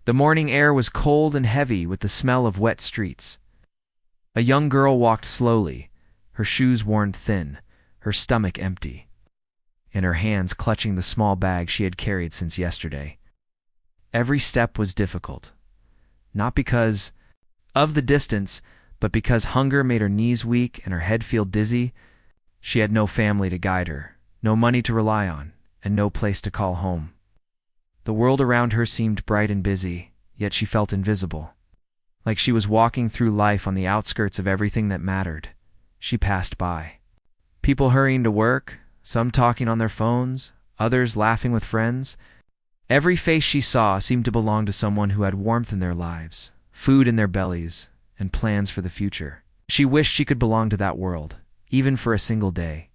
The morning air was cold and heavy with the smell of wet streets. A young girl walked slowly, her shoes worn thin, her stomach empty, and her hands clutching the small bag she had carried since yesterday. Every step was difficult, not because of the distance, but because hunger made her knees weak and her head feel dizzy. She had no family to guide her, no money to rely on, and no place to call home. The world around her seemed bright and busy, yet she felt invisible, like she was walking through life on the outskirts of everything that mattered. She passed by. People hurrying to work, some talking on their phones, others laughing with friends. Every face she saw seemed to belong to someone who had warmth in their lives, food in their bellies, and plans for the future. She wished she could belong to that world, even for a single day.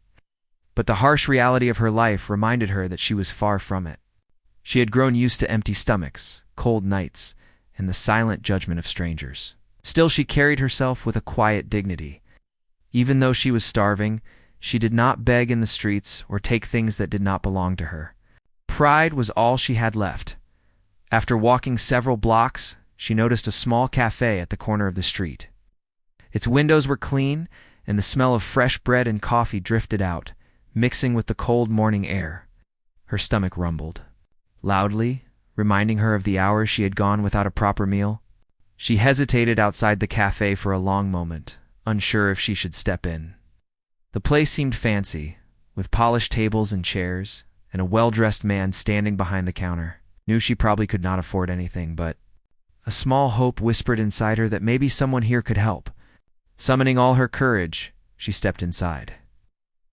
But the harsh reality of her life reminded her that she was far from it. She had grown used to empty stomachs, cold nights, and the silent judgment of strangers. Still, she carried herself with a quiet dignity. Even though she was starving, she did not beg in the streets or take things that did not belong to her. Pride was all she had left. After walking several blocks, she noticed a small cafe at the corner of the street. Its windows were clean, and the smell of fresh bread and coffee drifted out, mixing with the cold morning air. Her stomach rumbled loudly, reminding her of the hours she had gone without a proper meal. She hesitated outside the cafe for a long moment, unsure if she should step in. The place seemed fancy, with polished tables and chairs, and a well-dressed man standing behind the counter. Knew she probably could not afford anything, but a small hope whispered inside her that maybe someone here could help. Summoning all her courage, she stepped inside.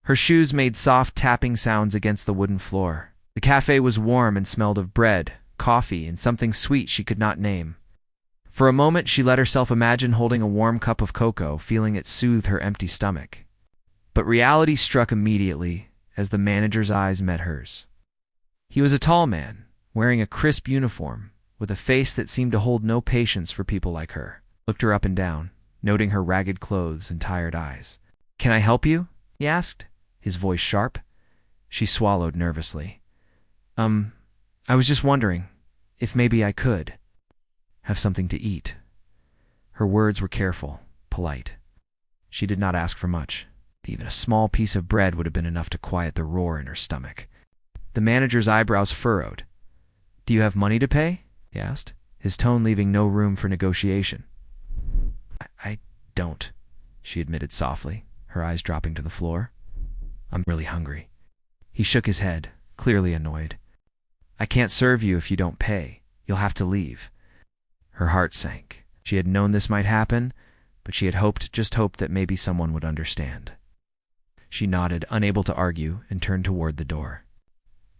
Her shoes made soft tapping sounds against the wooden floor. The cafe was warm and smelled of bread, coffee, and something sweet she could not name. For a moment, she let herself imagine holding a warm cup of cocoa, feeling it soothe her empty stomach. But reality struck immediately as the manager's eyes met hers. He was a tall man, wearing a crisp uniform, with a face that seemed to hold no patience for people like her. Looked her up and down, noting her ragged clothes and tired eyes. "Can I help you?" he asked, his voice sharp. She swallowed nervously. I was just wondering if maybe I could have something to eat." Her words were careful, polite. She did not ask for much. Even a small piece of bread would have been enough to quiet the roar in her stomach. The manager's eyebrows furrowed. "Do you have money to pay?" he asked, his tone leaving no room for negotiation. I don't," she admitted softly, her eyes dropping to the floor. "I'm really hungry." He shook his head, clearly annoyed. "I can't serve you if you don't pay. You'll have to leave." Her heart sank. She had known this might happen, but she had just hoped that maybe someone would understand. She nodded, unable to argue, and turned toward the door.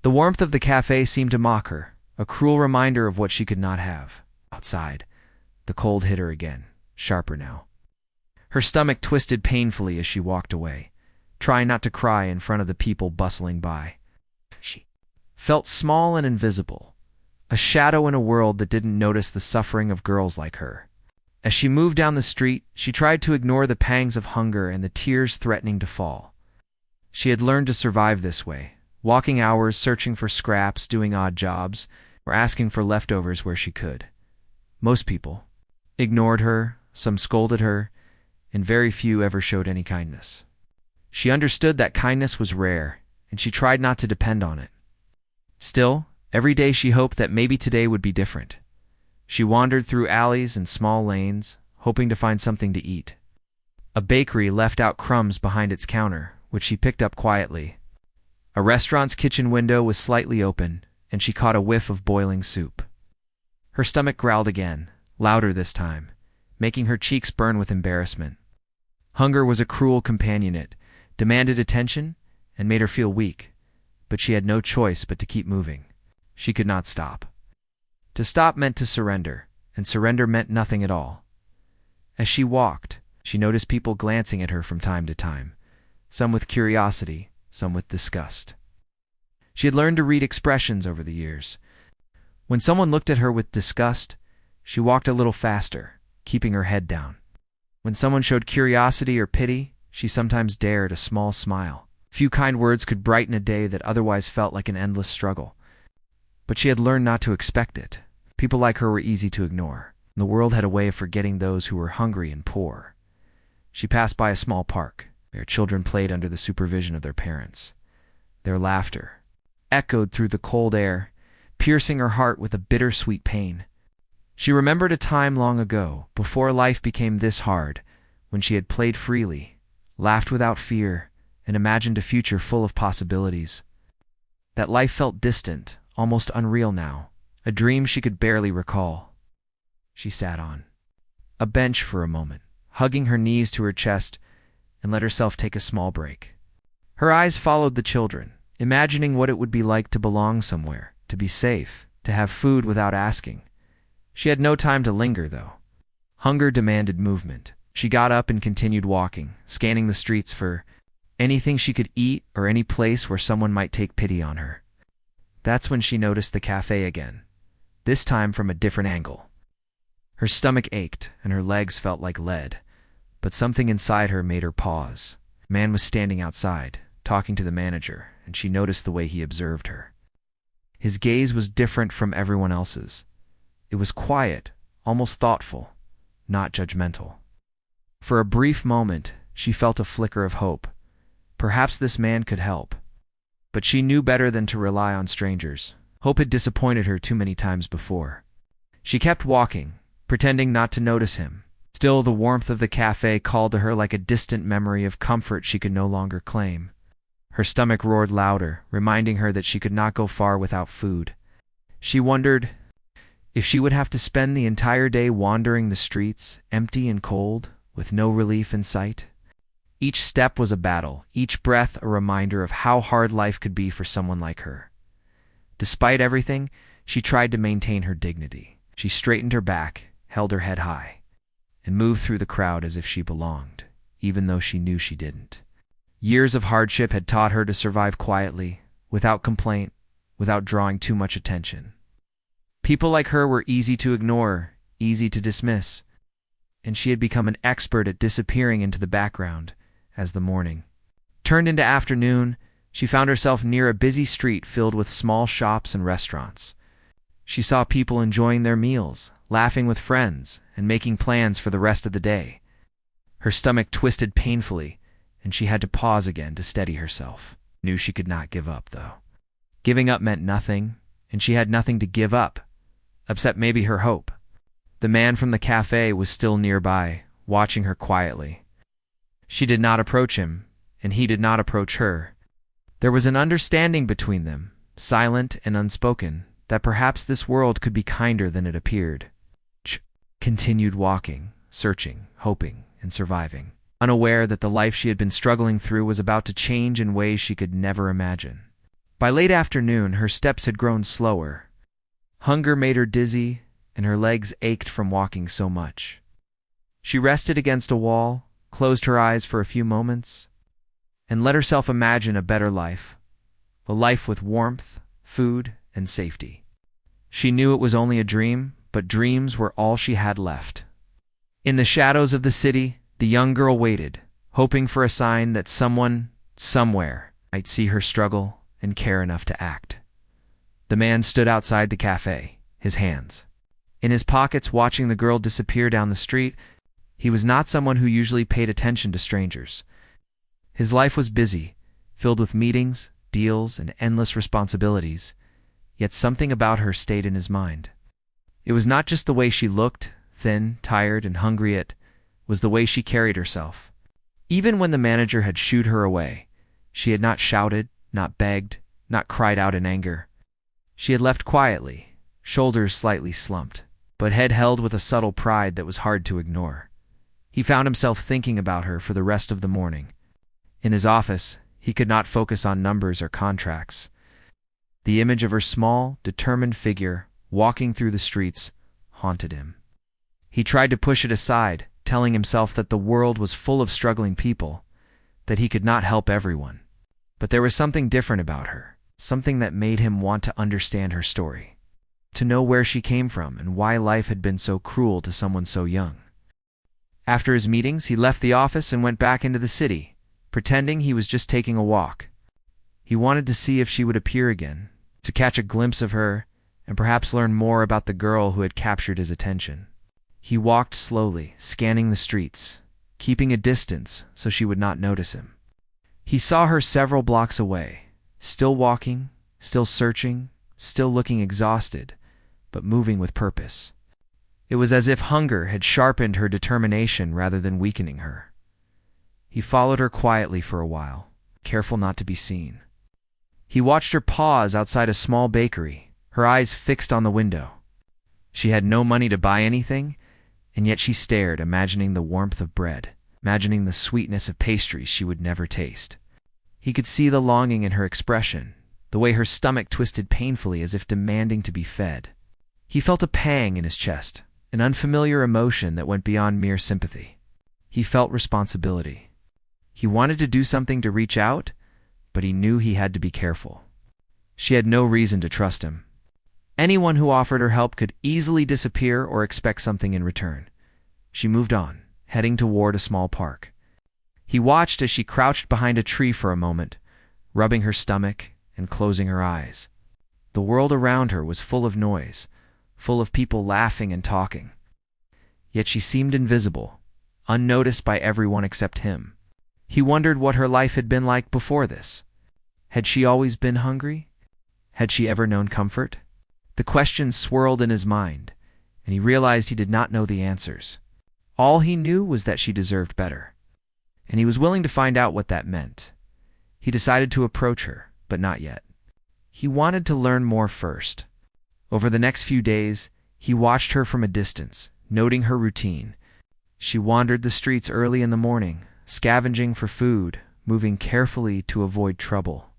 The warmth of the cafe seemed to mock her, a cruel reminder of what she could not have. Outside, the cold hit her again, sharper now. Her stomach twisted painfully as she walked away, trying not to cry in front of the people bustling by. She felt small and invisible, a shadow in a world that didn't notice the suffering of girls like her. As she moved down the street, she tried to ignore the pangs of hunger and the tears threatening to fall. She had learned to survive this way, walking hours searching for scraps, doing odd jobs, or asking for leftovers where she could. Most people ignored her, some scolded her, and very few ever showed any kindness. She understood that kindness was rare, and she tried not to depend on it. Still, every day she hoped that maybe today would be different. She wandered through alleys and small lanes, hoping to find something to eat. A bakery left out crumbs behind its counter, which she picked up quietly. A restaurant's kitchen window was slightly open, and she caught a whiff of boiling soup. Her stomach growled again, louder this time, making her cheeks burn with embarrassment. Hunger was a cruel companion. It demanded attention and made her feel weak, but she had no choice but to keep moving. She could not stop. To stop meant to surrender, and surrender meant nothing at all. As she walked, she noticed people glancing at her from time to time, some with curiosity, some with disgust. She had learned to read expressions over the years. When someone looked at her with disgust, she walked a little faster, keeping her head down. When someone showed curiosity or pity, she sometimes dared a small smile. Few kind words could brighten a day that otherwise felt like an endless struggle. But she had learned not to expect it. People like her were easy to ignore. The world had a way of forgetting those who were hungry and poor. She passed by a small park, where children played under the supervision of their parents. Their laughter echoed through the cold air, piercing her heart with a bittersweet pain. She remembered a time long ago, before life became this hard, when she had played freely, laughed without fear, and imagined a future full of possibilities. That life felt distant, almost unreal now, a dream she could barely recall. She sat on a bench for a moment, hugging her knees to her chest, and let herself take a small break. Her eyes followed the children, imagining what it would be like to belong somewhere, to be safe, to have food without asking. She had no time to linger, though. Hunger demanded movement. She got up and continued walking, scanning the streets for anything she could eat or any place where someone might take pity on her. That's when she noticed the cafe again, this time from a different angle. Her stomach ached and her legs felt like lead, but something inside her made her pause. A man was standing outside, talking to the manager, and she noticed the way he observed her. His gaze was different from everyone else's. It was quiet, almost thoughtful, not judgmental. For a brief moment, she felt a flicker of hope. Perhaps this man could help. But she knew better than to rely on strangers. Hope had disappointed her too many times before. She kept walking, pretending not to notice him. Still, the warmth of the cafe called to her like a distant memory of comfort she could no longer claim. Her stomach roared louder, reminding her that she could not go far without food. She wondered if she would have to spend the entire day wandering the streets, empty and cold, with no relief in sight. Each step was a battle, each breath a reminder of how hard life could be for someone like her. Despite everything, she tried to maintain her dignity. She straightened her back, held her head high, and moved through the crowd as if she belonged, even though she knew she didn't. Years of hardship had taught her to survive quietly, without complaint, without drawing too much attention. People like her were easy to ignore, easy to dismiss, and she had become an expert at disappearing into the background as the morning turned into afternoon. She found herself near a busy street filled with small shops and restaurants. She saw people enjoying their meals, laughing with friends, and making plans for the rest of the day. Her stomach twisted painfully, and she had to pause again to steady herself. Knew she could not give up, though. Giving up meant nothing, and she had nothing to give up, except maybe her hope. The man from the cafe was still nearby, watching her quietly. She did not approach him, and he did not approach her. There was an understanding between them, silent and unspoken, that perhaps this world could be kinder than it appeared. Continued walking, searching, hoping, and surviving, unaware that the life she had been struggling through was about to change in ways she could never imagine. By late afternoon, her steps had grown slower. Hunger made her dizzy, and her legs ached from walking so much. She rested against a wall, closed her eyes for a few moments, and let herself imagine a better life, a life with warmth, food, and safety. She knew it was only a dream, but dreams were all she had left. In the shadows of the city, the young girl waited, hoping for a sign that someone, somewhere, might see her struggle and care enough to act. The man stood outside the cafe, his hands in his pockets, watching the girl disappear down the street. He was not someone who usually paid attention to strangers. His life was busy, filled with meetings, deals, and endless responsibilities, yet something about her stayed in his mind. It was not just the way she looked, thin, tired, and hungry. It was the way she carried herself. Even when the manager had shooed her away, she had not shouted, not begged, not cried out in anger. She had left quietly, shoulders slightly slumped, but head held with a subtle pride that was hard to ignore. He found himself thinking about her for the rest of the morning. In his office, he could not focus on numbers or contracts. The image of her small, determined figure walking through the streets haunted him. He tried to push it aside, telling himself that the world was full of struggling people, that he could not help everyone. But there was something different about her, something that made him want to understand her story, to know where she came from and why life had been so cruel to someone so young. After his meetings, he left the office and went back into the city, pretending he was just taking a walk. He wanted to see if she would appear again, to catch a glimpse of her, and perhaps learn more about the girl who had captured his attention. He walked slowly, scanning the streets, keeping a distance so she would not notice him. He saw her several blocks away, still walking, still searching, still looking exhausted, but moving with purpose. It was as if hunger had sharpened her determination rather than weakening her. He followed her quietly for a while, careful not to be seen. He watched her pause outside a small bakery, her eyes fixed on the window. She had no money to buy anything, and yet she stared, imagining the warmth of bread, imagining the sweetness of pastries she would never taste. He could see the longing in her expression, the way her stomach twisted painfully as if demanding to be fed. He felt a pang in his chest, an unfamiliar emotion that went beyond mere sympathy. He felt responsibility. He wanted to do something to reach out, but he knew he had to be careful. She had no reason to trust him. Anyone who offered her help could easily disappear or expect something in return. She moved on, heading toward a small park. He watched as she crouched behind a tree for a moment, rubbing her stomach and closing her eyes. The world around her was full of noise, full of people laughing and talking. Yet she seemed invisible, unnoticed by everyone except him. He wondered what her life had been like before this. Had she always been hungry? Had she ever known comfort? The questions swirled in his mind, and he realized he did not know the answers. All he knew was that she deserved better, and he was willing to find out what that meant. He decided to approach her, but not yet. He wanted to learn more first. Over the next few days, he watched her from a distance, noting her routine. She wandered the streets early in the morning, scavenging for food, moving carefully to avoid trouble.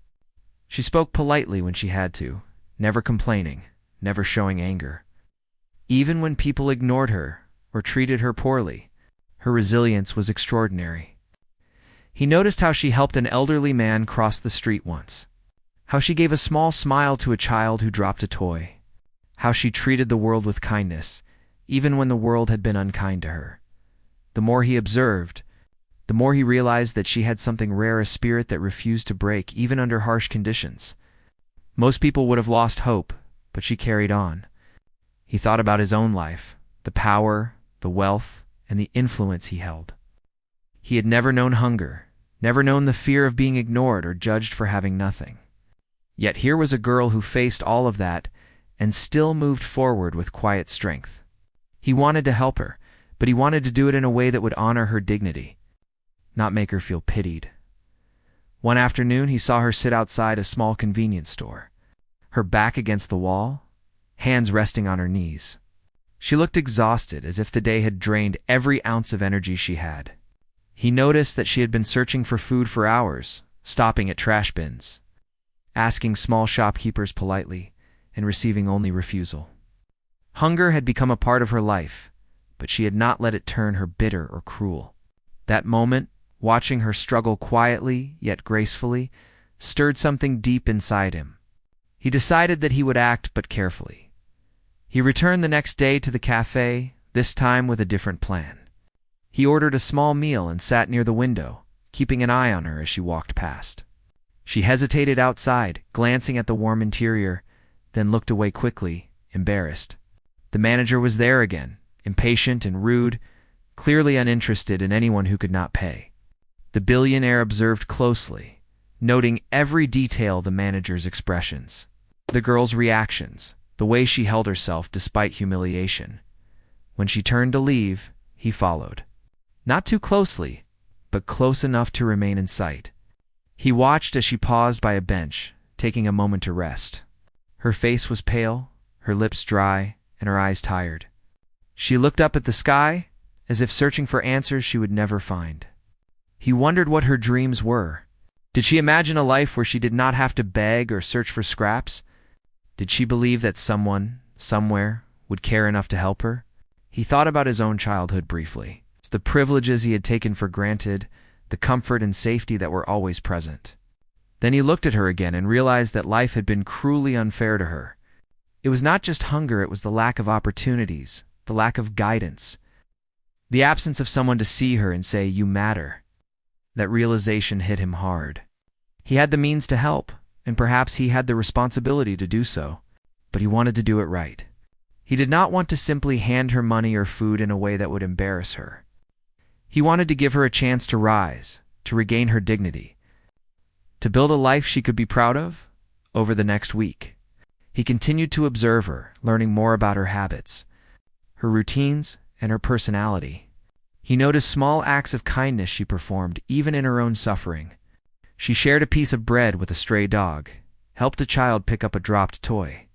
She spoke politely when she had to, never complaining, never showing anger. Even when people ignored her or treated her poorly, her resilience was extraordinary. He noticed how she helped an elderly man cross the street once, how she gave a small smile to a child who dropped a toy, how she treated the world with kindness, even when the world had been unkind to her. The more he observed, the more he realized that she had something rare, a spirit that refused to break even under harsh conditions. Most people would have lost hope, but she carried on. He thought about his own life, the power, the wealth, and the influence he held. He had never known hunger, never known the fear of being ignored or judged for having nothing. Yet here was a girl who faced all of that and still moved forward with quiet strength. He wanted to help her, but he wanted to do it in a way that would honor her dignity, not make her feel pitied. One afternoon, he saw her sit outside a small convenience store, her back against the wall, hands resting on her knees. She looked exhausted, as if the day had drained every ounce of energy she had. He noticed that she had been searching for food for hours, stopping at trash bins, asking small shopkeepers politely, and receiving only refusal. Hunger had become a part of her life, but she had not let it turn her bitter or cruel. That moment, watching her struggle quietly yet gracefully, stirred something deep inside him. He decided that he would act, but carefully. He returned the next day to the cafe, this time with a different plan. He ordered a small meal and sat near the window, keeping an eye on her as she walked past. She hesitated outside, glancing at the warm interior, then looked away quickly, embarrassed. The manager was there again, impatient and rude, clearly uninterested in anyone who could not pay. The billionaire observed closely, noting every detail: the manager's expressions, the girl's reactions, the way she held herself despite humiliation. When she turned to leave, he followed. Not too closely, but close enough to remain in sight. He watched as she paused by a bench, taking a moment to rest. Her face was pale, her lips dry, and her eyes tired. She looked up at the sky, as if searching for answers she would never find. He wondered what her dreams were. Did she imagine a life where she did not have to beg or search for scraps? Did she believe that someone, somewhere, would care enough to help her? He thought about his own childhood briefly, the privileges he had taken for granted, the comfort and safety that were always present. Then he looked at her again and realized that life had been cruelly unfair to her. It was not just hunger, it was the lack of opportunities, the lack of guidance, the absence of someone to see her and say, "You matter." That realization hit him hard. He had the means to help, and perhaps he had the responsibility to do so. but he wanted to do it right. He did not want to simply hand her money or food in a way that would embarrass her. He wanted to give her a chance to rise, to regain her dignity, to build a life she could be proud of. Over the next week, he continued to observe her, learning more about her habits, her routines, and her personality. He noticed small acts of kindness she performed, even in her own suffering. She shared a piece of bread with a stray dog, helped a child pick up a dropped toy,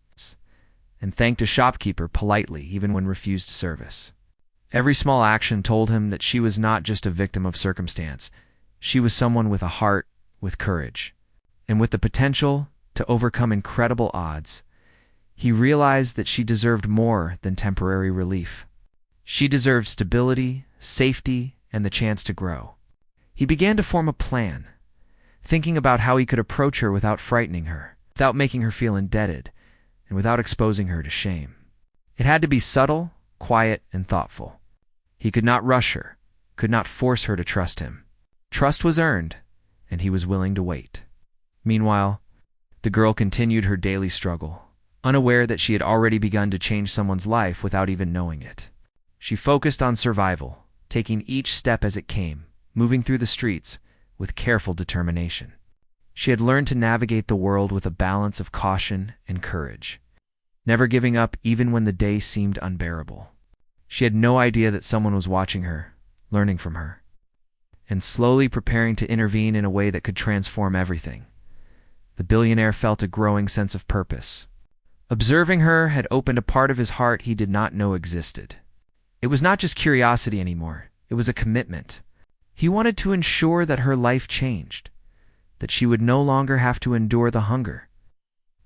and thanked a shopkeeper politely even when refused service. Every small action told him that she was not just a victim of circumstance. She was someone with a heart, with courage, and with the potential to overcome incredible odds. He realized that she deserved more than temporary relief. She deserved stability, safety, and the chance to grow. He began to form a plan, thinking about how he could approach her without frightening her, without making her feel indebted, and without exposing her to shame. It had to be subtle, quiet, and thoughtful. He could not rush her, could not force her to trust him. Trust was earned, and he was willing to wait. Meanwhile, the girl continued her daily struggle, unaware that she had already begun to change someone's life without even knowing it. She focused on survival, taking each step as it came, moving through the streets with careful determination. She had learned to navigate the world with a balance of caution and courage, never giving up even when the day seemed unbearable. She had no idea that someone was watching her, learning from her, and slowly preparing to intervene in a way that could transform everything. The billionaire felt a growing sense of purpose. Observing her had opened a part of his heart he did not know existed. It was not just curiosity anymore, it was a commitment. He wanted to ensure that her life changed, that she would no longer have to endure the hunger,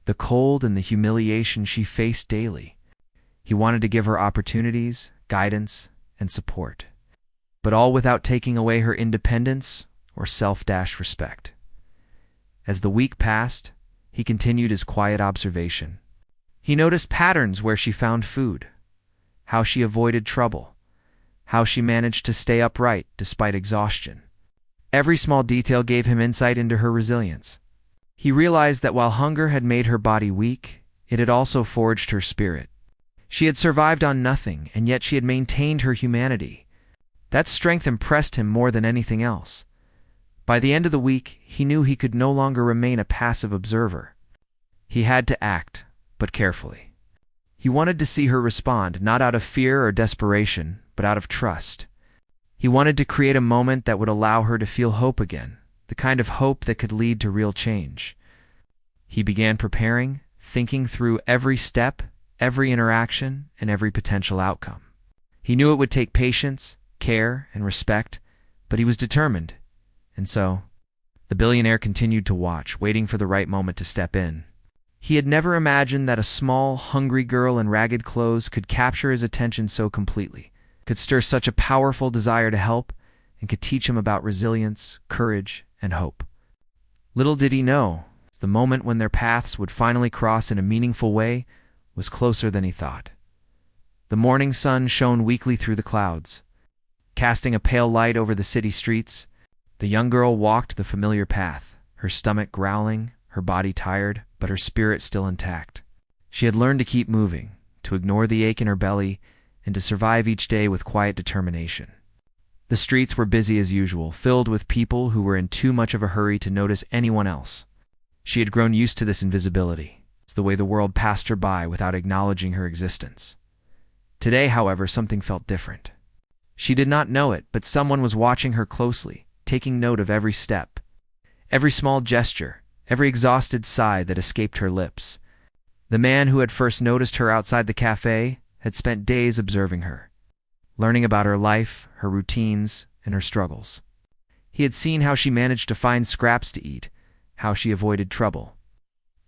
the cold, and the humiliation she faced daily. He wanted to give her opportunities, guidance, and support, but all without taking away her independence or self-respect. As the week passed, he continued his quiet observation. He noticed patterns where she found food, how she avoided trouble, how she managed to stay upright despite exhaustion. Every small detail gave him insight into her resilience. He realized that while hunger had made her body weak, it had also forged her spirit. She had survived on nothing, and yet she had maintained her humanity. That strength impressed him more than anything else. By the end of the week, he knew he could no longer remain a passive observer. He had to act, but carefully. He wanted to see her respond, not out of fear or desperation, but out of trust. He wanted to create a moment that would allow her to feel hope again, the kind of hope that could lead to real change. He began preparing, thinking through every step, every interaction, and every potential outcome. He knew it would take patience, care, and respect, but he was determined. And so, the billionaire continued to watch, waiting for the right moment to step in. He had never imagined that a small, hungry girl in ragged clothes could capture his attention so completely, could stir such a powerful desire to help, and could teach him about resilience, courage, and hope. Little did he know, the moment when their paths would finally cross in a meaningful way was closer than he thought. The morning sun shone weakly through the clouds, casting a pale light over the city streets. The young girl walked the familiar path, her stomach growling, her body tired, but her spirit still intact. She had learned to keep moving, to ignore the ache in her belly, and to survive each day with quiet determination. The streets were busy as usual, filled with people who were in too much of a hurry to notice anyone else. She had grown used to this invisibility. It's the way the world passed her by without acknowledging her existence. Today, however, something felt different. She did not know it, but someone was watching her closely, taking note of every step, every small gesture, every exhausted sigh that escaped her lips. The man who had first noticed her outside the cafe had spent days observing her, learning about her life, her routines, and her struggles. He had seen how she managed to find scraps to eat, how she avoided trouble,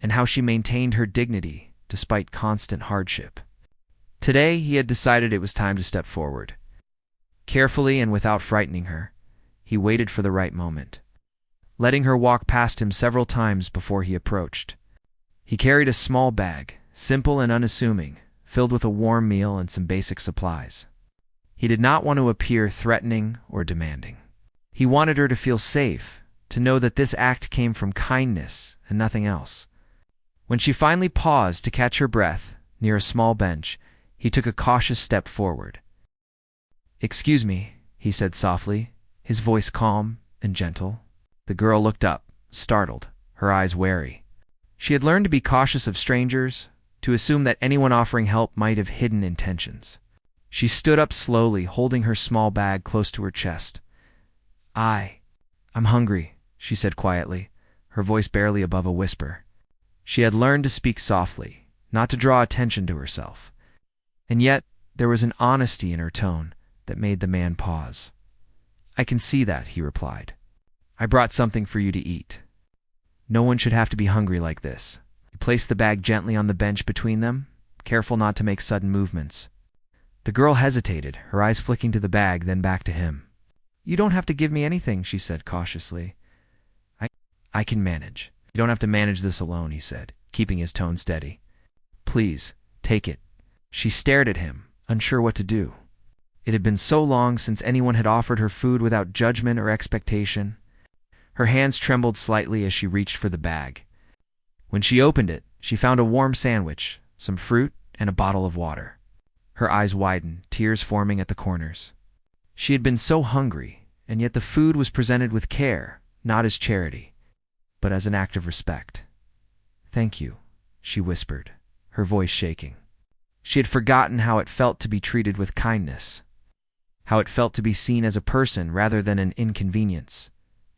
and how she maintained her dignity despite constant hardship. Today, he had decided it was time to step forward. Carefully and without frightening her, he waited for the right moment, letting her walk past him several times before he approached. He carried a small bag, simple and unassuming, filled with a warm meal and some basic supplies. He did not want to appear threatening or demanding. He wanted her to feel safe, to know that this act came from kindness and nothing else. When she finally paused to catch her breath near a small bench, he took a cautious step forward. "Excuse me," he said softly, his voice calm and gentle. The girl looked up, startled, her eyes wary. She had learned to be cautious of strangers, to assume that anyone offering help might have hidden intentions. She stood up slowly, holding her small bag close to her chest. I'm hungry," she said quietly, her voice barely above a whisper. She had learned to speak softly, not to draw attention to herself. And yet, there was an honesty in her tone that made the man pause. "I can see that," he replied. "I brought something for you to eat. No one should have to be hungry like this." He placed the bag gently on the bench between them, careful not to make sudden movements. The girl hesitated, her eyes flicking to the bag, then back to him. "You don't have to give me anything," she said cautiously. I can manage." "You don't have to manage this alone," he said, keeping his tone steady. "Please, take it." She stared at him, unsure what to do. It had been so long since anyone had offered her food without judgment or expectation. Her hands trembled slightly as she reached for the bag. When she opened it, she found a warm sandwich, some fruit, and a bottle of water. Her eyes widened, tears forming at the corners. She had been so hungry, and yet the food was presented with care, not as charity, but as an act of respect. "Thank you," she whispered, her voice shaking. She had forgotten how it felt to be treated with kindness, how it felt to be seen as a person rather than an inconvenience.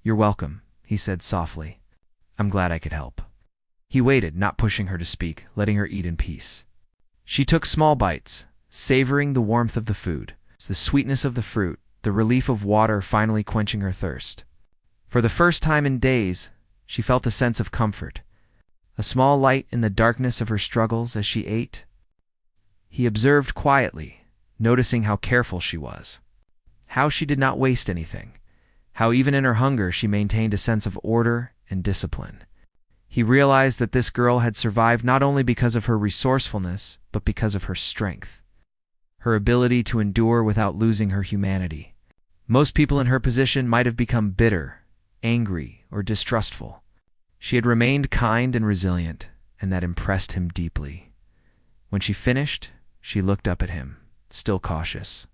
"You're welcome," he said softly. "I'm glad I could help." He waited, not pushing her to speak, letting her eat in peace. She took small bites, savoring the warmth of the food, the sweetness of the fruit, the relief of water finally quenching her thirst. For the first time in days, she felt a sense of comfort, a small light in the darkness of her struggles as she ate. He observed quietly, noticing how careful she was, how she did not waste anything, how even in her hunger she maintained a sense of order and discipline. He realized that this girl had survived not only because of her resourcefulness, but because of her strength, her ability to endure without losing her humanity. Most people in her position might have become bitter, angry, or distrustful. She had remained kind and resilient, and that impressed him deeply. When she finished, she looked up at him, still cautious.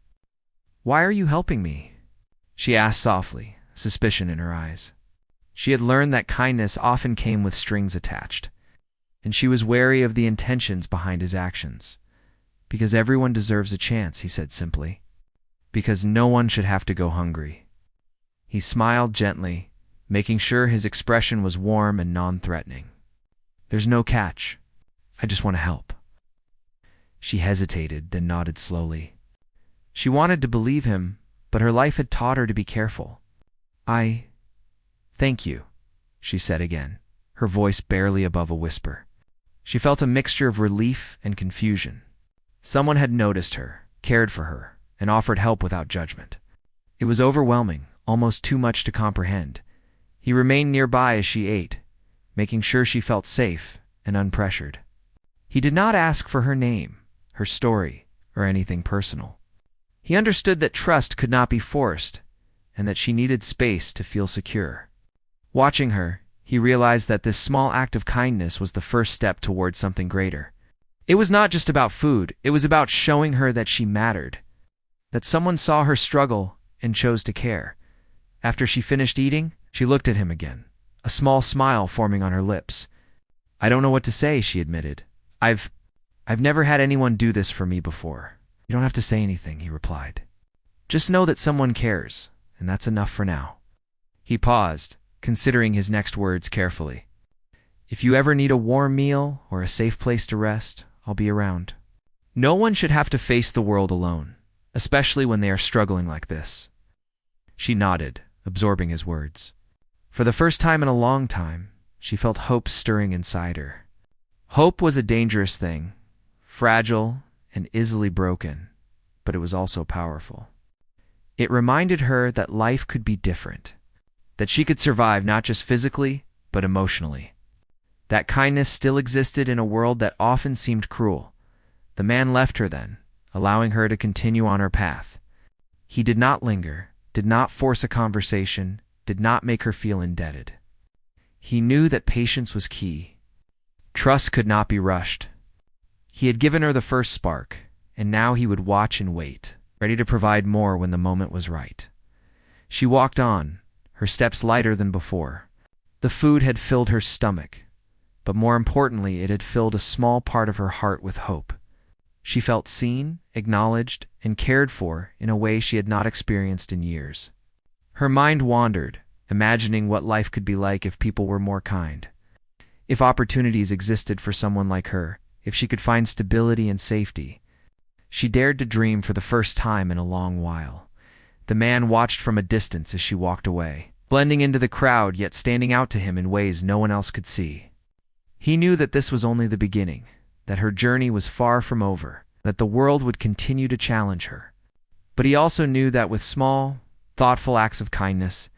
"Why are you helping me?" she asked softly, suspicion in her eyes. She had learned that kindness often came with strings attached, and she was wary of the intentions behind his actions. "Because everyone deserves a chance," he said simply. "Because no one should have to go hungry." He smiled gently, making sure his expression was warm and non-threatening. "There's no catch. I just want to help." She hesitated, then nodded slowly. She wanted to believe him, but her life had taught her to be careful. "Thank you," she said again, her voice barely above a whisper. She felt a mixture of relief and confusion. Someone had noticed her, cared for her, and offered help without judgment. It was overwhelming, almost too much to comprehend. He remained nearby as she ate, making sure she felt safe and unpressured. He did not ask for her name, her story, or anything personal. He understood that trust could not be forced, and that she needed space to feel secure. Watching her, he realized that this small act of kindness was the first step towards something greater. It was not just about food, it was about showing her that she mattered, that someone saw her struggle and chose to care. After she finished eating, she looked at him again, a small smile forming on her lips. "I don't know what to say," she admitted. I've never had anyone do this for me before." "You don't have to say anything," he replied. "Just know that someone cares, and that's enough for now." He paused, considering his next words carefully. "If you ever need a warm meal or a safe place to rest, I'll be around." No one should have to face the world alone, especially when they are struggling like this. She nodded, absorbing his words. For the first time in a long time, she felt hope stirring inside her. Hope was a dangerous thing, fragile and easily broken, but it was also powerful. It reminded her that life could be different, that she could survive not just physically, but emotionally. That kindness still existed in a world that often seemed cruel. The man left her then, allowing her to continue on her path. He did not linger, did not force a conversation, did not make her feel indebted. He knew that patience was key. Trust could not be rushed. He had given her the first spark, and now he would watch and wait, ready to provide more when the moment was right. She walked on, her steps lighter than before. The food had filled her stomach, but more importantly, it had filled a small part of her heart with hope. She felt seen, acknowledged, and cared for in a way she had not experienced in years. Her mind wandered, imagining what life could be like if people were more kind. If opportunities existed for someone like her, if she could find stability and safety. She dared to dream for the first time in a long while. The man watched from a distance as she walked away, blending into the crowd yet standing out to him in ways no one else could see. He knew that this was only the beginning, that her journey was far from over, that the world would continue to challenge her. But he also knew that with small, thoughtful acts of kindness,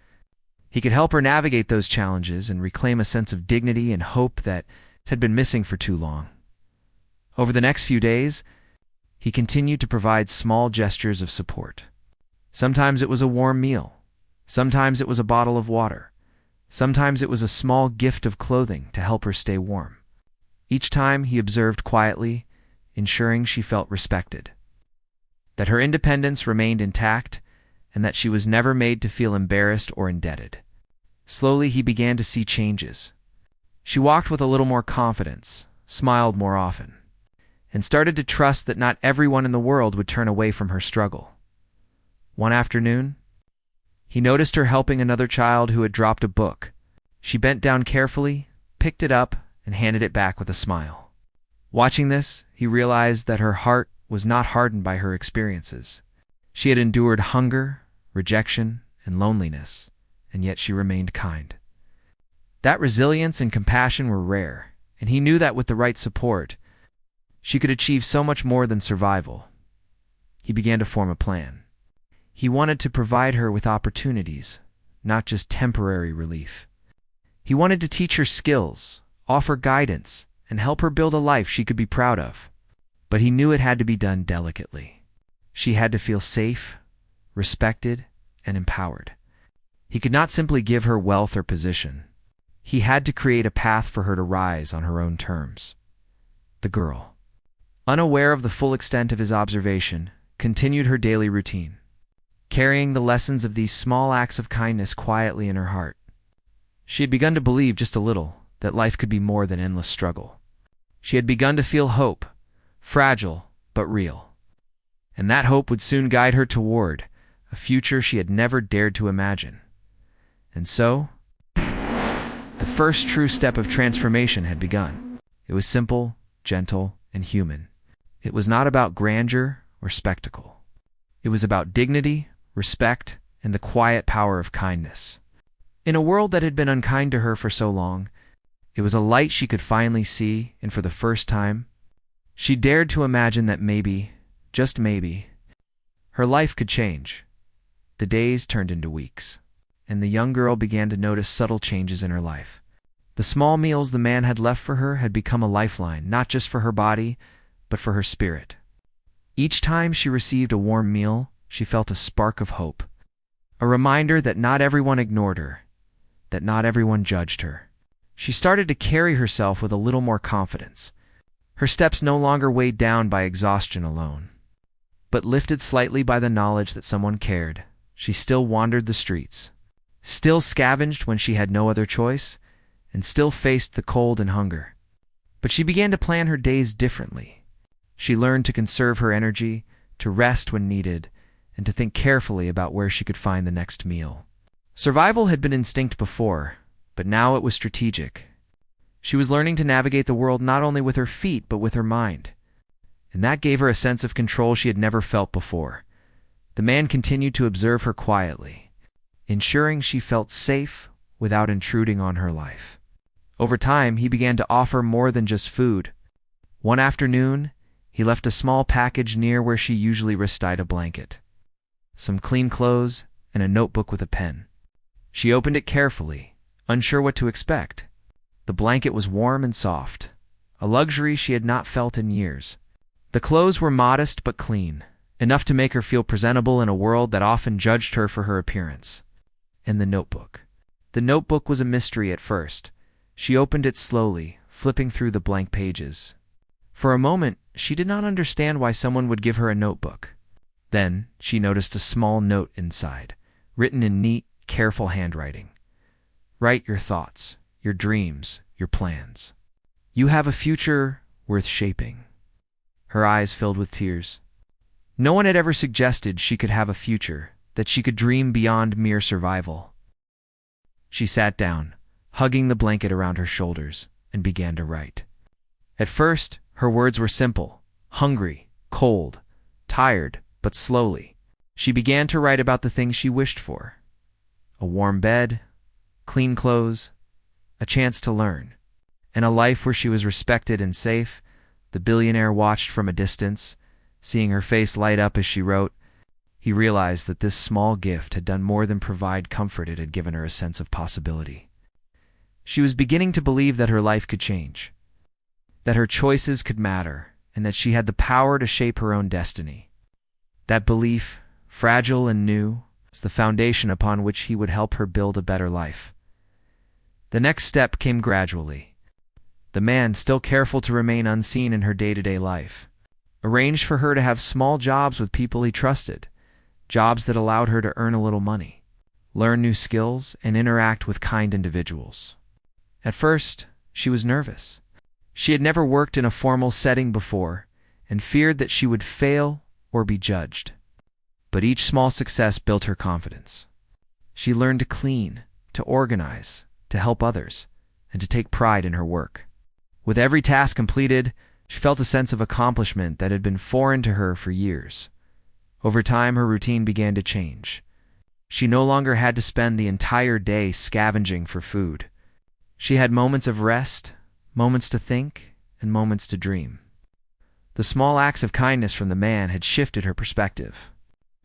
he could help her navigate those challenges and reclaim a sense of dignity and hope that had been missing for too long. Over the next few days, he continued to provide small gestures of support. Sometimes it was a warm meal. Sometimes it was a bottle of water. Sometimes it was a small gift of clothing to help her stay warm. Each time he observed quietly, ensuring she felt respected, that her independence remained intact, and that she was never made to feel embarrassed or indebted. Slowly he began to see changes. She walked with a little more confidence, smiled more often, and started to trust that not everyone in the world would turn away from her struggle. One afternoon, he noticed her helping another child who had dropped a book. She bent down carefully, picked it up, and handed it back with a smile. Watching this, he realized that her heart was not hardened by her experiences. She had endured hunger, rejection, and loneliness, and yet she remained kind. That resilience and compassion were rare, and he knew that with the right support, she could achieve so much more than survival. He began to form a plan. He wanted to provide her with opportunities, not just temporary relief. He wanted to teach her skills, offer guidance, and help her build a life she could be proud of. But he knew it had to be done delicately. She had to feel safe, respected, and empowered. He could not simply give her wealth or position. He had to create a path for her to rise on her own terms. The girl, unaware of the full extent of his observation, continued her daily routine, carrying the lessons of these small acts of kindness quietly in her heart. She had begun to believe just a little that life could be more than endless struggle. She had begun to feel hope, fragile but real. And that hope would soon guide her toward a future she had never dared to imagine. And so, the first true step of transformation had begun. It was simple, gentle, and human. It was not about grandeur or spectacle. It was about dignity, respect, and the quiet power of kindness. In a world that had been unkind to her for so long, it was a light she could finally see, and for the first time, she dared to imagine that maybe, just maybe, her life could change. The days turned into weeks, and the young girl began to notice subtle changes in her life. The small meals the man had left for her had become a lifeline, not just for her body, but for her spirit. Each time she received a warm meal, she felt a spark of hope, a reminder that not everyone ignored her, that not everyone judged her. She started to carry herself with a little more confidence. Her steps no longer weighed down by exhaustion alone, but lifted slightly by the knowledge that someone cared. She still wandered the streets, still scavenged when she had no other choice, and still faced the cold and hunger. But she began to plan her days differently. She learned to conserve her energy, to rest when needed, and to think carefully about where she could find the next meal. Survival had been instinct before, but now it was strategic. She was learning to navigate the world not only with her feet, but with her mind. And that gave her a sense of control she had never felt before. The man continued to observe her quietly, ensuring she felt safe without intruding on her life. Over time, he began to offer more than just food. One afternoon, he left a small package near where she usually rested a blanket, some clean clothes, and a notebook with a pen. She opened it carefully, unsure what to expect. The blanket was warm and soft, a luxury she had not felt in years. The clothes were modest but clean, enough to make her feel presentable in a world that often judged her for her appearance. And the notebook. The notebook was a mystery at first. She opened it slowly, flipping through the blank pages. For a moment, she did not understand why someone would give her a notebook. Then, she noticed a small note inside, written in neat, careful handwriting. Write your thoughts, your dreams, your plans. You have a future worth shaping. Her eyes filled with tears. No one had ever suggested she could have a future, that she could dream beyond mere survival. She sat down, hugging the blanket around her shoulders, and began to write. At first, her words were simple: hungry, cold, tired, but slowly. She began to write about the things she wished for: a warm bed, clean clothes, a chance to learn, and a life where she was respected and safe. The billionaire watched from a distance, seeing her face light up as she wrote. He realized that this small gift had done more than provide comfort, it had given her a sense of possibility. She was beginning to believe that her life could change, that her choices could matter, and that she had the power to shape her own destiny. That belief, fragile and new, was the foundation upon which he would help her build a better life. The next step came gradually. The man, still careful to remain unseen in her day-to-day life, arranged for her to have small jobs with people he trusted, jobs that allowed her to earn a little money, learn new skills, and interact with kind individuals. At first, she was nervous. She had never worked in a formal setting before and feared that she would fail or be judged. But each small success built her confidence. She learned to clean, to organize, to help others, and to take pride in her work. With every task completed, she felt a sense of accomplishment that had been foreign to her for years. Over time, her routine began to change. She no longer had to spend the entire day scavenging for food. She had moments of rest, moments to think, and moments to dream. The small acts of kindness from the man had shifted her perspective.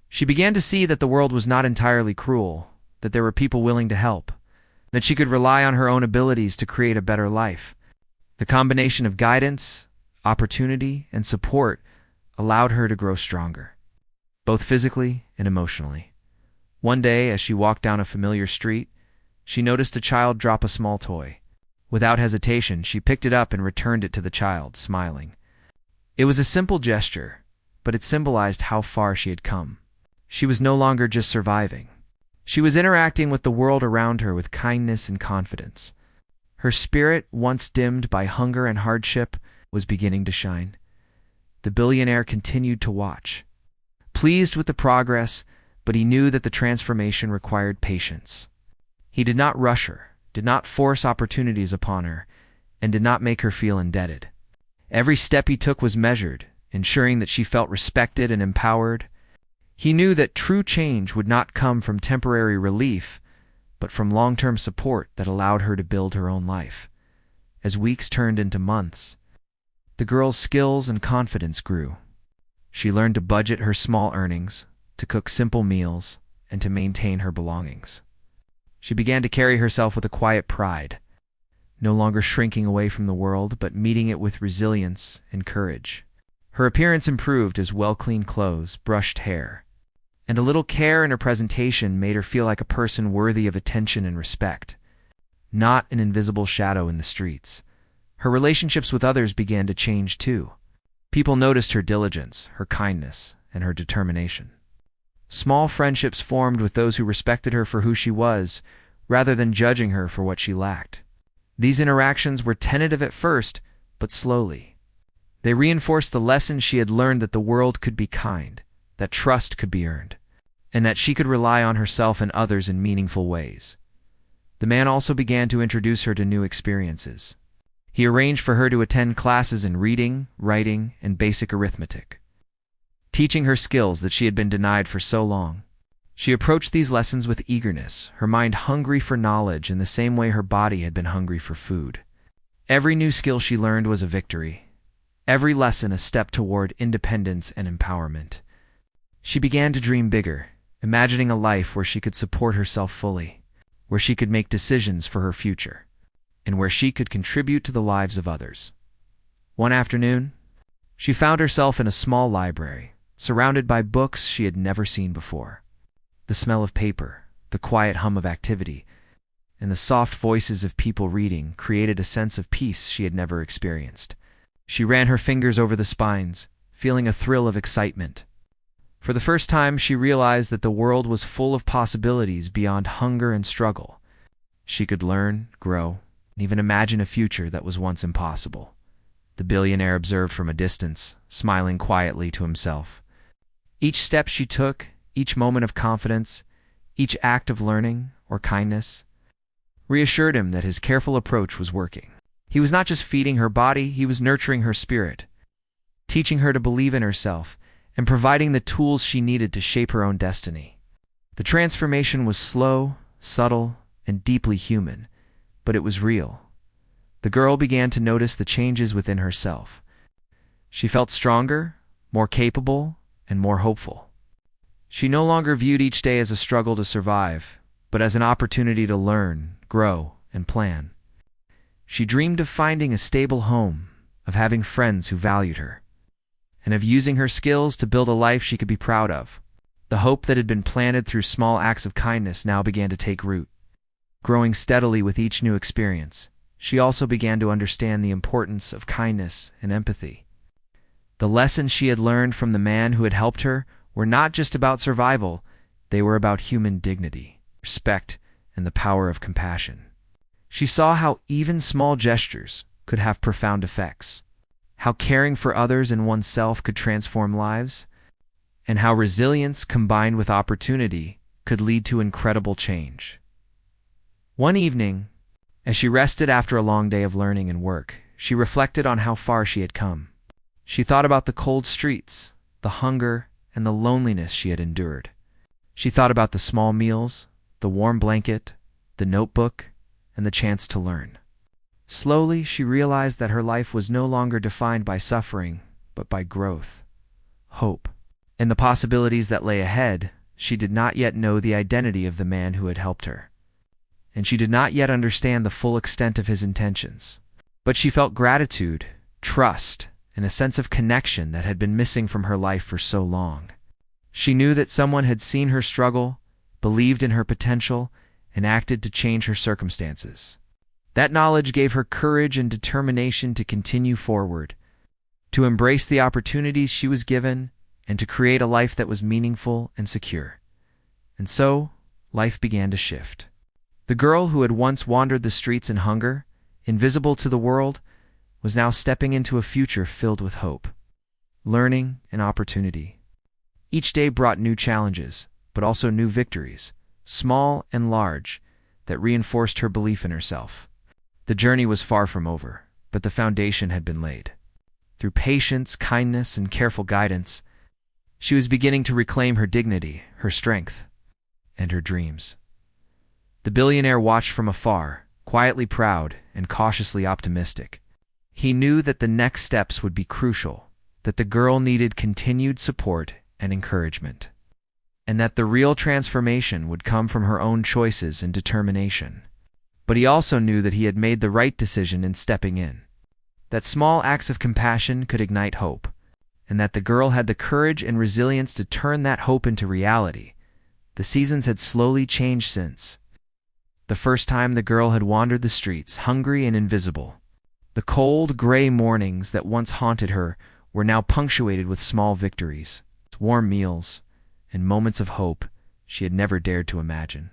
She began to see that the world was not entirely cruel, that there were people willing to help, that she could rely on her own abilities to create a better life. The combination of guidance, opportunity, and support allowed her to grow stronger, both physically and emotionally. One day, as she walked down a familiar street, she noticed a child drop a small toy. Without hesitation, she picked it up and returned it to the child, smiling. It was a simple gesture, but it symbolized how far she had come. She was no longer just surviving. She was interacting with the world around her with kindness and confidence. Her spirit, once dimmed by hunger and hardship, was beginning to shine. The billionaire continued to watch, pleased with the progress, but he knew that the transformation required patience. He did not rush her, did not force opportunities upon her, and did not make her feel indebted. Every step he took was measured, ensuring that she felt respected and empowered. He knew that true change would not come from temporary relief, but from long-term support that allowed her to build her own life. As weeks turned into months, the girl's skills and confidence grew. She learned to budget her small earnings, to cook simple meals, and to maintain her belongings. She began to carry herself with a quiet pride, no longer shrinking away from the world, but meeting it with resilience and courage. Her appearance improved as well-cleaned clothes, brushed hair, and a little care in her presentation made her feel like a person worthy of attention and respect, not an invisible shadow in the streets. Her relationships with others began to change too. People noticed her diligence, her kindness, and her determination. Small friendships formed with those who respected her for who she was, rather than judging her for what she lacked. These interactions were tentative at first, but slowly. They reinforced the lesson she had learned that the world could be kind, that trust could be earned, and that she could rely on herself and others in meaningful ways. The man also began to introduce her to new experiences. He arranged for her to attend classes in reading, writing, and basic arithmetic, teaching her skills that she had been denied for so long. She approached these lessons with eagerness, her mind hungry for knowledge in the same way her body had been hungry for food. Every new skill she learned was a victory, every lesson a step toward independence and empowerment. She began to dream bigger, imagining a life where she could support herself fully, where she could make decisions for her future, and where she could contribute to the lives of others. One afternoon, she found herself in a small library, surrounded by books she had never seen before. The smell of paper, the quiet hum of activity, and the soft voices of people reading created a sense of peace she had never experienced. She ran her fingers over the spines, feeling a thrill of excitement. For the first time, she realized that the world was full of possibilities beyond hunger and struggle. She could learn, grow, and even imagine a future that was once impossible. The billionaire observed from a distance, smiling quietly to himself. Each step she took, each moment of confidence, each act of learning or kindness, reassured him that his careful approach was working. He was not just feeding her body, he was nurturing her spirit, teaching her to believe in herself, and providing the tools she needed to shape her own destiny. The transformation was slow, subtle, and deeply human, but it was real. The girl began to notice the changes within herself. She felt stronger, more capable, and more hopeful. She no longer viewed each day as a struggle to survive, but as an opportunity to learn, grow, and plan. She dreamed of finding a stable home, of having friends who valued her, and of using her skills to build a life she could be proud of. The hope that had been planted through small acts of kindness now began to take root. Growing steadily with each new experience, she also began to understand the importance of kindness and empathy. The lessons she had learned from the man who had helped her were not just about survival, they were about human dignity, respect, and the power of compassion. She saw how even small gestures could have profound effects, how caring for others and oneself could transform lives, and how resilience combined with opportunity could lead to incredible change. One evening, as she rested after a long day of learning and work, she reflected on how far she had come. She thought about the cold streets, the hunger, and the loneliness she had endured. She thought about the small meals, the warm blanket, the notebook, and the chance to learn. Slowly, she realized that her life was no longer defined by suffering, but by growth, hope, and the possibilities that lay ahead. She did not yet know the identity of the man who had helped her, and she did not yet understand the full extent of his intentions. But she felt gratitude, trust, and a sense of connection that had been missing from her life for so long. She knew that someone had seen her struggle, believed in her potential, and acted to change her circumstances. That knowledge gave her courage and determination to continue forward, to embrace the opportunities she was given, and to create a life that was meaningful and secure. And so, life began to shift. The girl who had once wandered the streets in hunger, invisible to the world, was now stepping into a future filled with hope, learning, and opportunity. Each day brought new challenges, but also new victories, small and large, that reinforced her belief in herself. The journey was far from over, but the foundation had been laid. Through patience, kindness, and careful guidance, she was beginning to reclaim her dignity, her strength, and her dreams. The billionaire watched from afar, quietly proud and cautiously optimistic. He knew that the next steps would be crucial, that the girl needed continued support and encouragement, and that the real transformation would come from her own choices and determination. But he also knew that he had made the right decision in stepping in, that small acts of compassion could ignite hope, and that the girl had the courage and resilience to turn that hope into reality. The seasons had slowly changed since. The first time the girl had wandered the streets, hungry and invisible. The cold, gray mornings that once haunted her were now punctuated with small victories, warm meals, and moments of hope she had never dared to imagine.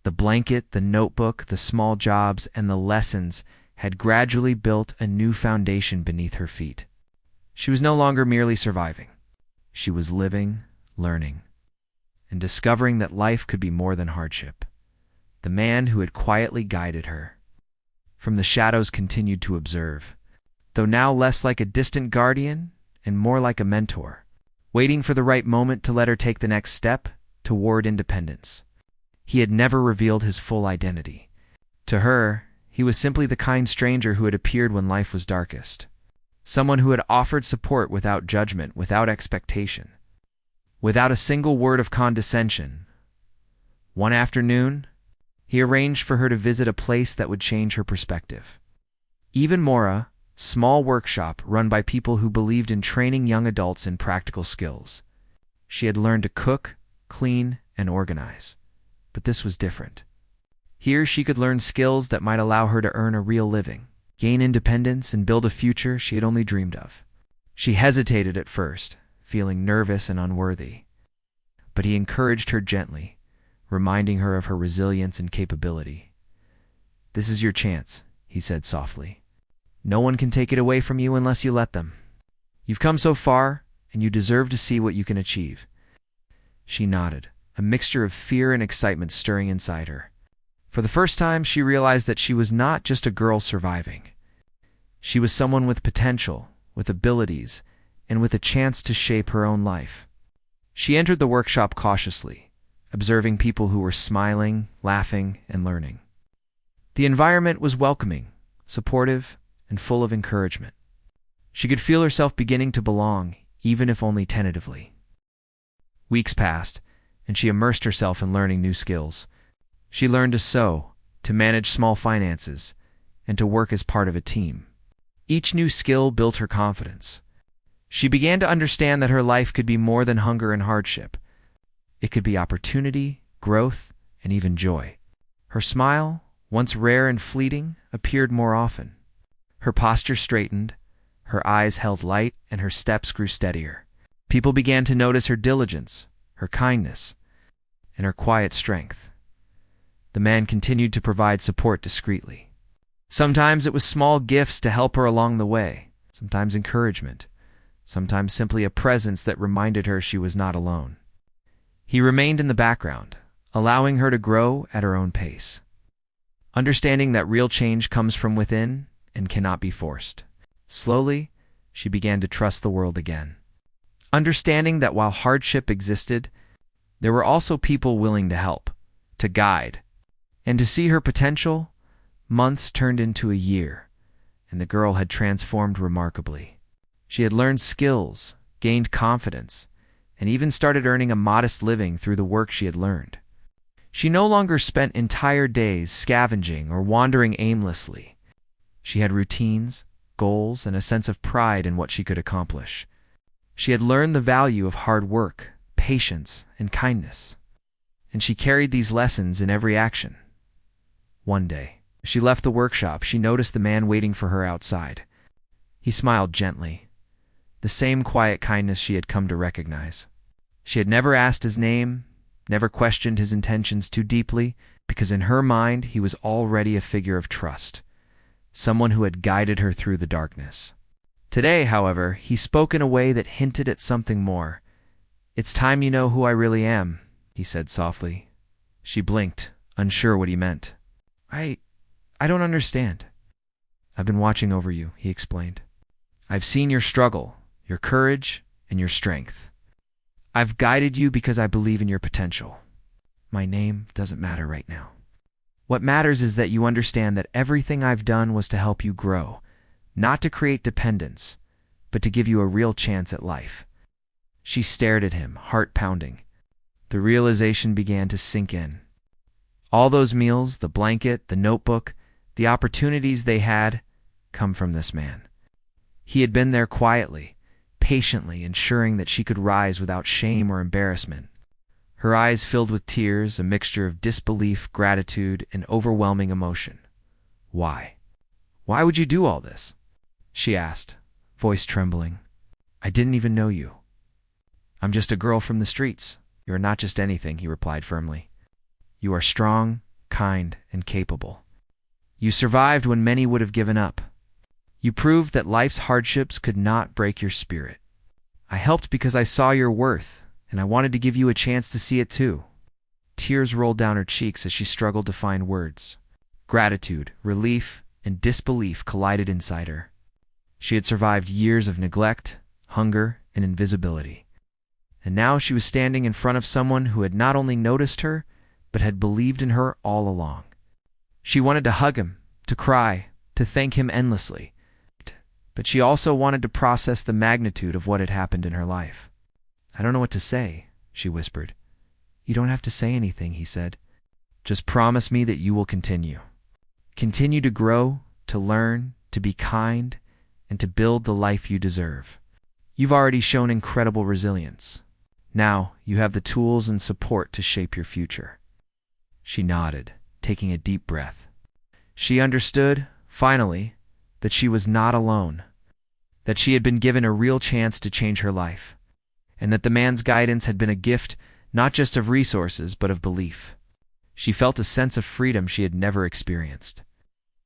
The blanket, the notebook, the small jobs, and the lessons had gradually built a new foundation beneath her feet. She was no longer merely surviving. She was living, learning, and discovering that life could be more than hardship. The man who had quietly guided her from the shadows continued to observe, though now less like a distant guardian and more like a mentor, waiting for the right moment to let her take the next step toward independence. He had never revealed his full identity. To her, he was simply the kind stranger who had appeared when life was darkest, someone who had offered support without judgment, without expectation, without a single word of condescension. One afternoon, he arranged for her to visit a place that would change her perspective. Even Mora, small workshop run by people who believed in training young adults in practical skills. She had learned to cook, clean, and organize. But this was different. Here she could learn skills that might allow her to earn a real living, gain independence, and build a future she had only dreamed of. She hesitated at first, feeling nervous and unworthy. But he encouraged her gently, reminding her of her resilience and capability. "This is your chance," he said softly. "No one can take it away from you unless you let them. You've come so far, and you deserve to see what you can achieve." She nodded, a mixture of fear and excitement stirring inside her. For the first time, she realized that she was not just a girl surviving. She was someone with potential, with abilities, and with a chance to shape her own life. She entered the workshop cautiously, observing people who were smiling, laughing, and learning. The environment was welcoming, supportive, and full of encouragement. She could feel herself beginning to belong, even if only tentatively. Weeks passed, and she immersed herself in learning new skills. She learned to sew, to manage small finances, and to work as part of a team. Each new skill built her confidence. She began to understand that her life could be more than hunger and hardship. It could be opportunity, growth, and even joy. Her smile, once rare and fleeting, appeared more often. Her posture straightened, her eyes held light, and her steps grew steadier. People began to notice her diligence, her kindness, and her quiet strength. The man continued to provide support discreetly. Sometimes it was small gifts to help her along the way, sometimes encouragement, sometimes simply a presence that reminded her she was not alone. He remained in the background, allowing her to grow at her own pace. Understanding that real change comes from within and cannot be forced. Slowly, she began to trust the world again. Understanding that while hardship existed, there were also people willing to help, to guide, and to see her potential. Months turned into a year, and the girl had transformed remarkably. She had learned skills, gained confidence, and even started earning a modest living through the work she had learned. She no longer spent entire days scavenging or wandering aimlessly. She had routines, goals, and a sense of pride in what she could accomplish. She had learned the value of hard work, patience, and kindness, and she carried these lessons in every action. One day, as she left the workshop, she noticed the man waiting for her outside. He smiled gently, the same quiet kindness she had come to recognize. She had never asked his name, never questioned his intentions too deeply, because in her mind he was already a figure of trust, someone who had guided her through the darkness. Today, however, he spoke in a way that hinted at something more. "It's time you know who I really am," he said softly. She blinked, unsure what he meant. I don't understand." "I've been watching over you," he explained. "I've seen your struggle, your courage, and your strength. I've guided you because I believe in your potential. My name doesn't matter right now. What matters is that you understand that everything I've done was to help you grow, not to create dependence, but to give you a real chance at life." She stared at him, heart pounding. The realization began to sink in. All those meals, the blanket, the notebook, the opportunities they had come from this man. He had been there quietly, patiently, ensuring that she could rise without shame or embarrassment. Her eyes filled with tears, a mixture of disbelief, gratitude, and overwhelming emotion. "Why? Why would you do all this?" she asked, voice trembling. "I didn't even know you." "I'm just a girl from the streets." "You're not just anything," he replied firmly. "You are strong, kind, and capable. You survived when many would have given up. You proved that life's hardships could not break your spirit. I helped because I saw your worth, and I wanted to give you a chance to see it too." Tears rolled down her cheeks as she struggled to find words. Gratitude, relief, and disbelief collided inside her. She had survived years of neglect, hunger, and invisibility. And now she was standing in front of someone who had not only noticed her, but had believed in her all along. She wanted to hug him, to cry, to thank him endlessly. But she also wanted to process the magnitude of what had happened in her life. "I don't know what to say," she whispered. "You don't have to say anything," he said. "Just promise me that you will continue. Continue to grow, to learn, to be kind, and to build the life you deserve. You've already shown incredible resilience. Now you have the tools and support to shape your future." She nodded, taking a deep breath. She understood, finally, that she was not alone, that she had been given a real chance to change her life, and that the man's guidance had been a gift not just of resources but of belief. She felt a sense of freedom she had never experienced,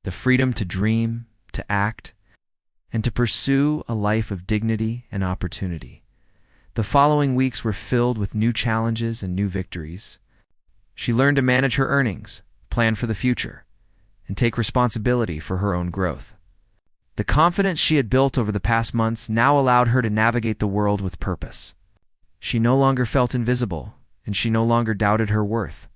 the freedom to dream, to act, and to pursue a life of dignity and opportunity. The following weeks were filled with new challenges and new victories. She learned to manage her earnings, plan for the future, and take responsibility for her own growth. The confidence she had built over the past months now allowed her to navigate the world with purpose. She no longer felt invisible, and she no longer doubted her worth.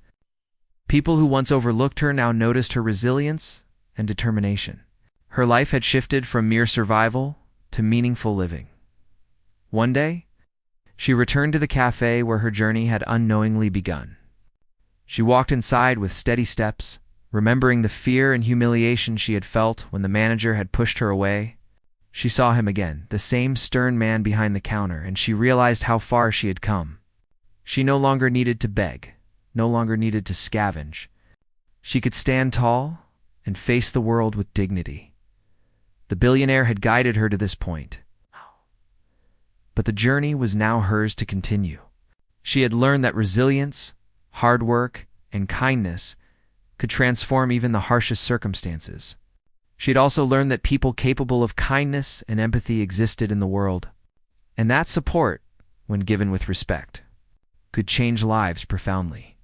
People who once overlooked her now noticed her resilience and determination. Her life had shifted from mere survival to meaningful living. One day, she returned to the cafe where her journey had unknowingly begun. She walked inside with steady steps, remembering the fear and humiliation she had felt when the manager had pushed her away. She saw him again, the same stern man behind the counter, and she realized how far she had come. She no longer needed to beg, no longer needed to scavenge. She could stand tall and face the world with dignity. The billionaire had guided her to this point, but the journey was now hers to continue. She had learned that resilience, hard work, and kindness could transform even the harshest circumstances. She had also learned that people capable of kindness and empathy existed in the world, and that support, when given with respect, could change lives profoundly.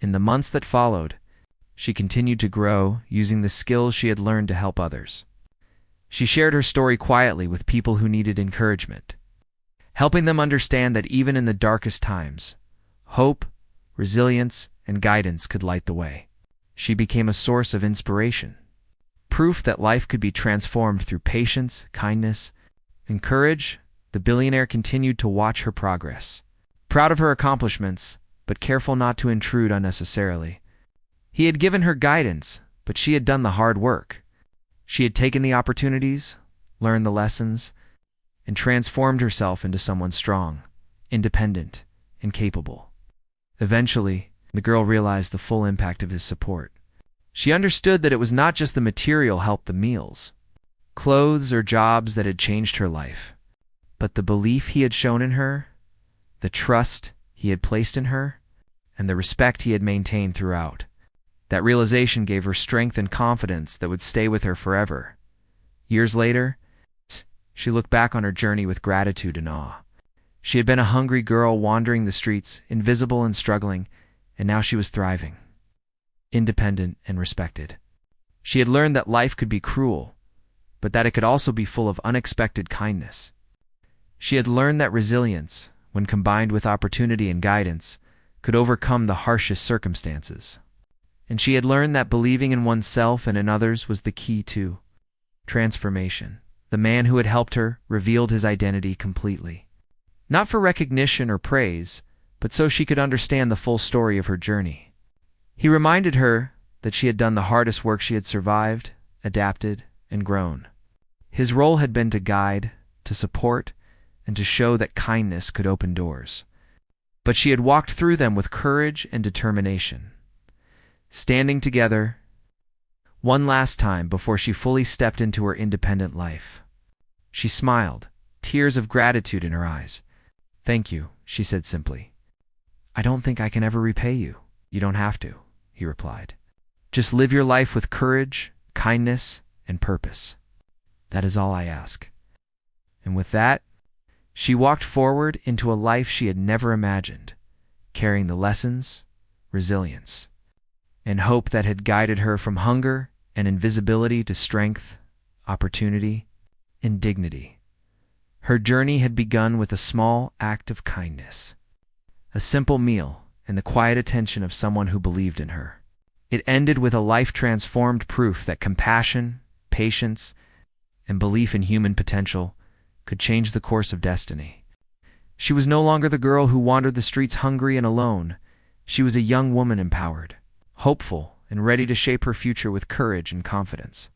In the months that followed, she continued to grow, using the skills she had learned to help others. She shared her story quietly with people who needed encouragement, helping them understand that even in the darkest times, hope, resilience, and guidance could light the way. She became a source of inspiration, proof that life could be transformed through patience, kindness, and courage. The billionaire continued to watch her progress, proud of her accomplishments, but careful not to intrude unnecessarily. He had given her guidance, but she had done the hard work. She had taken the opportunities, learned the lessons, and transformed herself into someone strong, independent, and capable. Eventually, the girl realized the full impact of his support. She understood that it was not just the material help, the meals, clothes, or jobs that had changed her life, but the belief he had shown in her, the trust he had placed in her, and the respect he had maintained throughout. That realization gave her strength and confidence that would stay with her forever. Years later, she looked back on her journey with gratitude and awe. She had been a hungry girl wandering the streets, invisible and struggling, and now she was thriving, independent and respected. She had learned that life could be cruel, but that it could also be full of unexpected kindness. She had learned that resilience, when combined with opportunity and guidance, could overcome the harshest circumstances. And she had learned that believing in oneself and in others was the key to transformation. The man who had helped her revealed his identity completely, not for recognition or praise, but so she could understand the full story of her journey. He reminded her that she had done the hardest work, she had survived, adapted, and grown. His role had been to guide, to support, and to show that kindness could open doors. But she had walked through them with courage and determination, standing together one last time before she fully stepped into her independent life. She smiled, tears of gratitude in her eyes. "Thank you," she said simply. "I don't think I can ever repay you." "You don't have to," he replied. "Just live your life with courage, kindness, and purpose. That is all I ask." And with that, she walked forward into a life she had never imagined, carrying the lessons, resilience, and hope that had guided her from hunger and invisibility to strength, opportunity, and dignity. Her journey had begun with a small act of kindness, a simple meal, and the quiet attention of someone who believed in her. It ended with a life-transformed proof that compassion, patience, and belief in human potential could change the course of destiny. She was no longer the girl who wandered the streets hungry and alone. She was a young woman empowered, hopeful, and ready to shape her future with courage and confidence.